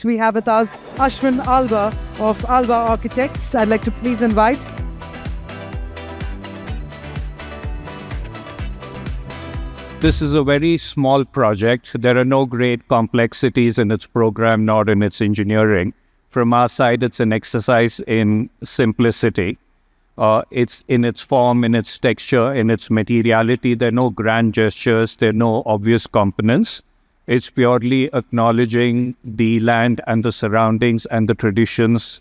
we have with us Ashwin Alva of Alva Architects. I'd like to please invite. This is a very small project. There are no great complexities in its program nor in its engineering. From our side, it's an exercise in simplicity. It's in its form, in its texture, in its materiality. There are no grand gestures. There are no obvious components. It's purely acknowledging the land and the surroundings and the traditions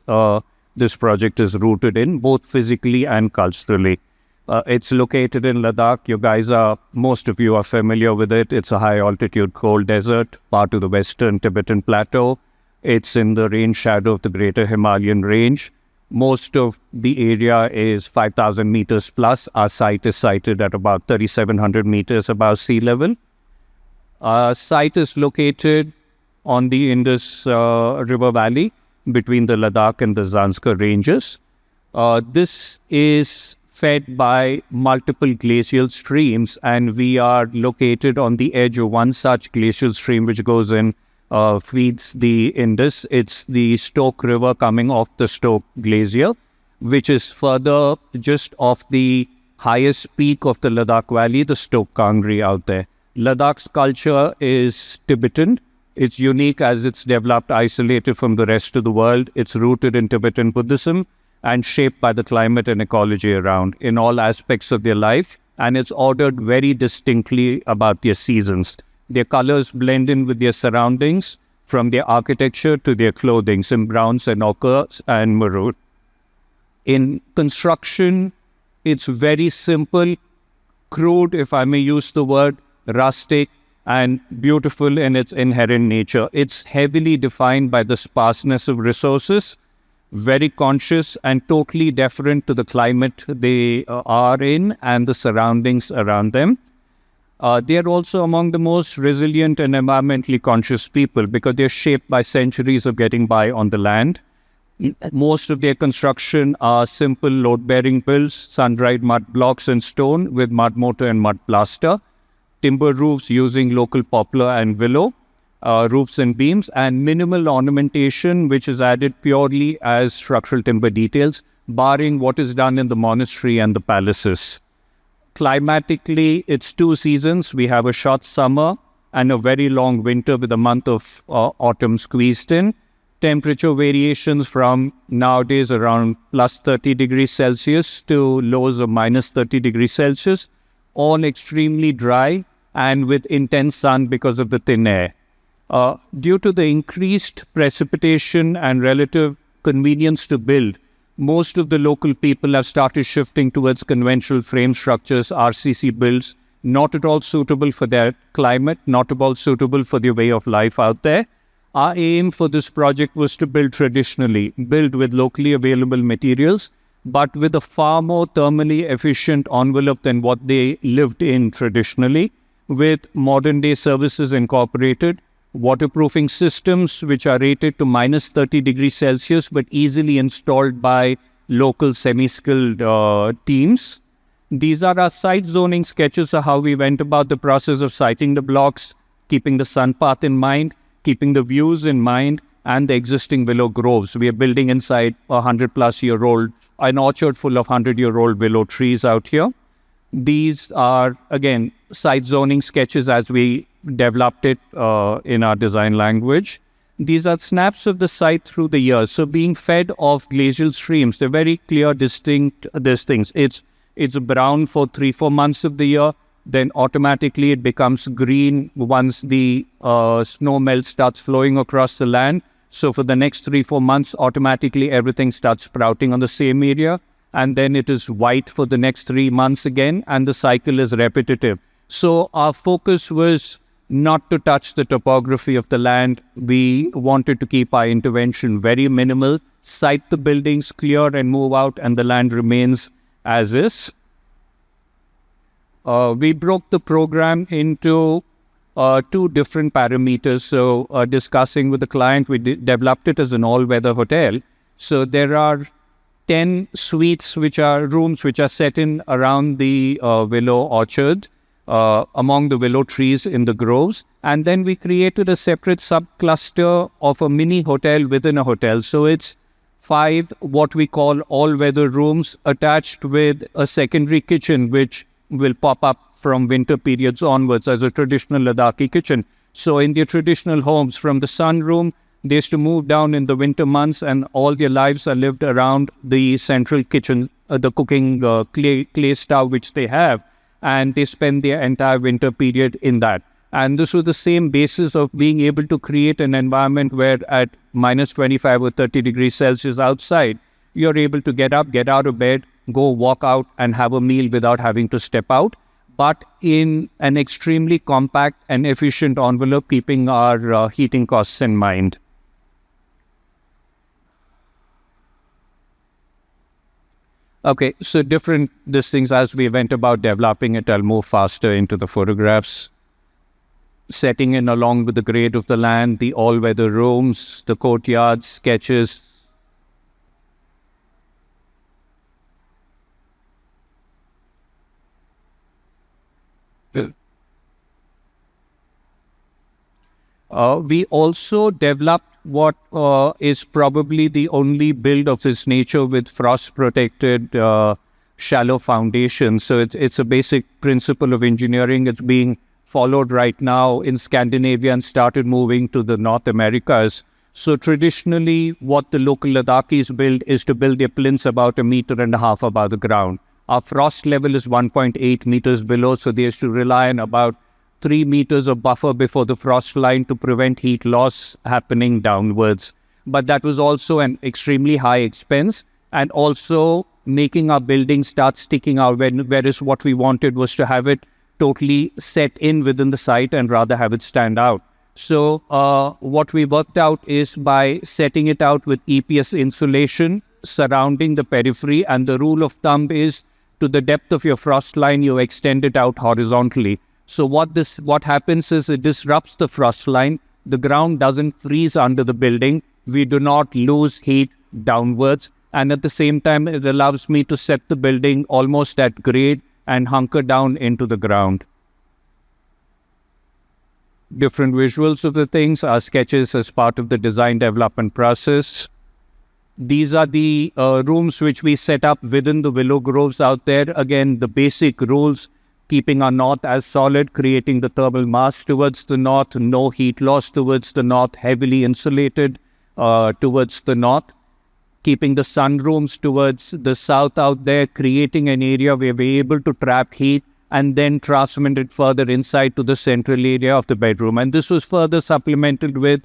this project is rooted in, both physically and culturally. It's located in Ladakh. Most of you are familiar with it. It's a high altitude cold desert, part of the western Tibetan plateau. It's in the rain shadow of the greater Himalayan range. Most of the area is 5,000 meters plus. Our site is sited at about 3,700 meters above sea level. Our site is located on the Indus River Valley between the Ladakh and the Zanskar ranges. This is fed by multiple glacial streams, and we are located on the edge of one such glacial stream which goes in, feeds the Indus. It's the Stoke River coming off the Stoke Glacier, which is further just off the highest peak of the Ladakh Valley, the Stoke Kangri out there. Ladakh's culture is Tibetan. It's unique as it's developed isolated from the rest of the world. It's rooted in Tibetan Buddhism and shaped by the climate and ecology around in all aspects of their life. And it's ordered very distinctly about their seasons. Their colors blend in with their surroundings, from their architecture to their clothing, in browns and ochres and maroon. In construction, it's very simple, crude, if I may use the word, rustic, and beautiful in its inherent nature. It's heavily defined by the sparseness of resources, very conscious and totally deferent to the climate they are in and the surroundings around them. They are also among the most resilient and environmentally conscious people because they're shaped by centuries of getting by on the land. Most of their construction are simple load-bearing builds, sun-dried mud blocks and stone with mud mortar and mud plaster, timber roofs using local poplar and willow, roofs and beams, and minimal ornamentation which is added purely as structural timber details, barring what is done in the monastery and the palaces. Climatically, it's 2 seasons. We have a short summer and a very long winter with a month of autumn squeezed in. Temperature variations from nowadays around plus 30 degrees Celsius to lows of minus 30 degrees Celsius, all extremely dry and with intense sun because of the thin air. Due to the increased precipitation and relative convenience to build, most of the local people have started shifting towards conventional frame structures, RCC builds, not at all suitable for their climate, not at all suitable for their way of life out there. Our aim for this project was to build traditionally, build with locally available materials, but with a far more thermally efficient envelope than what they lived in traditionally, with modern day services incorporated, waterproofing systems which are rated to minus 30 degrees Celsius but easily installed by local semi-skilled teams. These are our site zoning sketches of how we went about the process of siting the blocks, keeping the sun path in mind, keeping the views in mind, and the existing willow groves. We are building inside a 100-plus-year-old, an orchard full of 100-year-old willow trees out here. These are, again, site zoning sketches as we developed it in our design language. These are snaps of the site through the years. So being fed off glacial streams, they're very clear, distinct, these things. It's brown for 3-4 months of the year. Then automatically it becomes green once the snow melt starts flowing across the land. So for the next 3-4 months, automatically everything starts sprouting on the same area. And then it is white for the next 3 months again, and the cycle is repetitive. So our focus was not to touch the topography of the land. We wanted to keep our intervention very minimal, site the buildings, clear and move out, and the land remains as is. We broke the program into 2 different parameters. So discussing with the client, we developed it as an all-weather hotel. So there are 10 suites, which are rooms which are set in around the willow orchard. among the willow trees in the groves. And then we created a separate subcluster of a mini hotel within a hotel. So it's 5 what we call all-weather rooms attached with a secondary kitchen, which will pop up from winter periods onwards as a traditional Ladakhi kitchen. So in their traditional homes, from the sunroom, they used to move down in the winter months, and all their lives are lived around the central kitchen, the cooking clay stove which they have, and they spend their entire winter period in that. And this was the same basis of being able to create an environment where at minus 25 or 30 degrees Celsius outside, you're able to get up, get out of bed, go walk out and have a meal without having to step out, but in an extremely compact and efficient envelope, keeping our heating costs in mind. Okay, so different these things as we went about developing it, I'll move faster into the photographs. Setting in along with the grade of the land, the all-weather rooms, the courtyards, sketches. We also developed what is probably the only build of this nature with frost-protected shallow foundations. So it's a basic principle of engineering. It's being followed right now in Scandinavia and started moving to the North Americas. So traditionally, what the local Ladakhis build is to build their plinths about 1.5 meters above the ground. Our frost level is 1.8 meters below, so they used to rely on about 3 meters of buffer before the frost line to prevent heat loss happening downwards. But that was also an extremely high expense, and also making our building start sticking out, whereas what we wanted was to have it totally set in within the site and rather have it stand out. So what we worked out is by setting it out with EPS insulation surrounding the periphery, and the rule of thumb is to the depth of your frost line, you extend it out horizontally. So what happens is it disrupts the frost line. The ground doesn't freeze under the building. We do not lose heat downwards. And at the same time, it allows me to set the building almost at grade and hunker down into the ground. Different visuals of the things are sketches as part of the design development process. These are the rooms which we set up within the willow groves out there. Again, the basic rules: keeping our north as solid, creating the thermal mass towards the north, no heat loss towards the north, heavily insulated towards the north, keeping the sunrooms towards the south out there, creating an area where we're able to trap heat and then transmit it further inside to the central area of the bedroom. And this was further supplemented with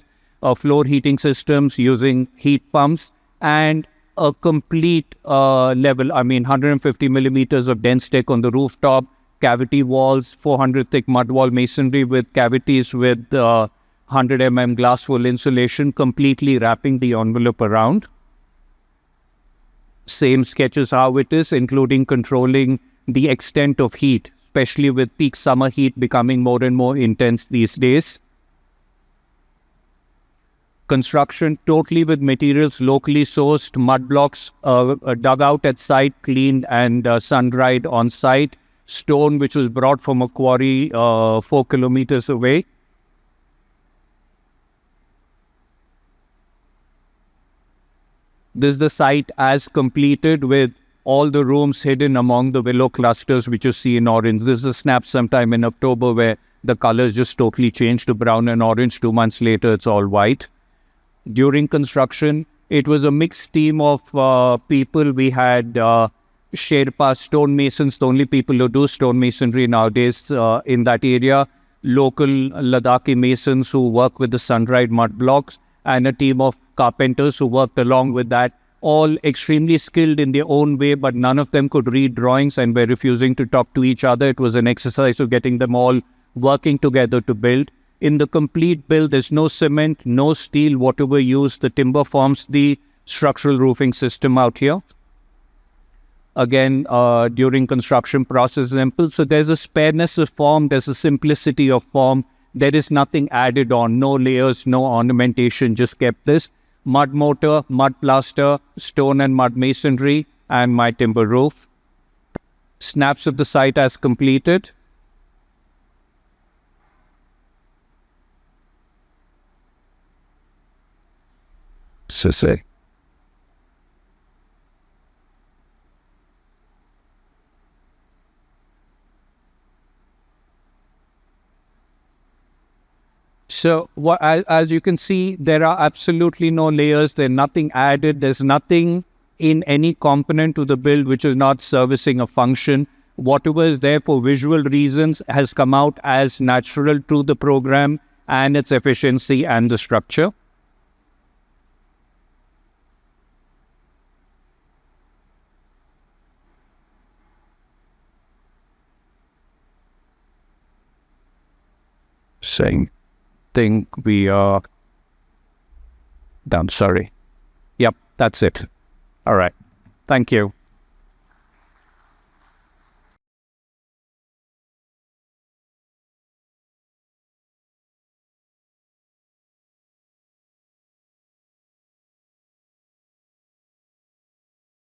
floor heating systems using heat pumps and a complete level, 150 millimeters of dense deck on the rooftop, cavity walls, 400 thick mud wall masonry with cavities with 100 glass wool insulation, completely wrapping the envelope around. Same sketches how it is, including controlling the extent of heat, especially with peak summer heat becoming more and more intense these days. Construction totally with materials locally sourced, mud blocks dug out at site, cleaned and sun-dried on site, stone which was brought from a quarry 4 kilometers away. This is the site as completed with all the rooms hidden among the willow clusters which you see in orange. This is a snap sometime in October where the colors just totally changed to brown and orange. 2 months later, it's all white. During construction, it was a mixed team of people. We had Sherpa stonemasons, the only people who do stonemasonry nowadays in that area, local Ladakhi masons who work with the sun-dried mud blocks, and a team of carpenters who worked along with that, all extremely skilled in their own way, but none of them could read drawings and were refusing to talk to each other. It was an exercise of getting them all working together to build. In the complete build, there's no cement, no steel, whatever used, the timber forms the structural roofing system out here. Again, during construction process simple. So there's a spareness of form, there's a simplicity of form. There is nothing added on, no layers, no ornamentation, just kept this. Mud mortar, mud plaster, stone and mud masonry, and my timber roof. Snaps of the site as completed. So say. So as you can see, there are absolutely no layers. There's nothing added. There's nothing in any component to the build which is not servicing a function. Whatever is there for visual reasons has come out as natural to the program and its efficiency and the structure. Saying. Think we are done. Sorry. Yep, that's it. All right. Thank you.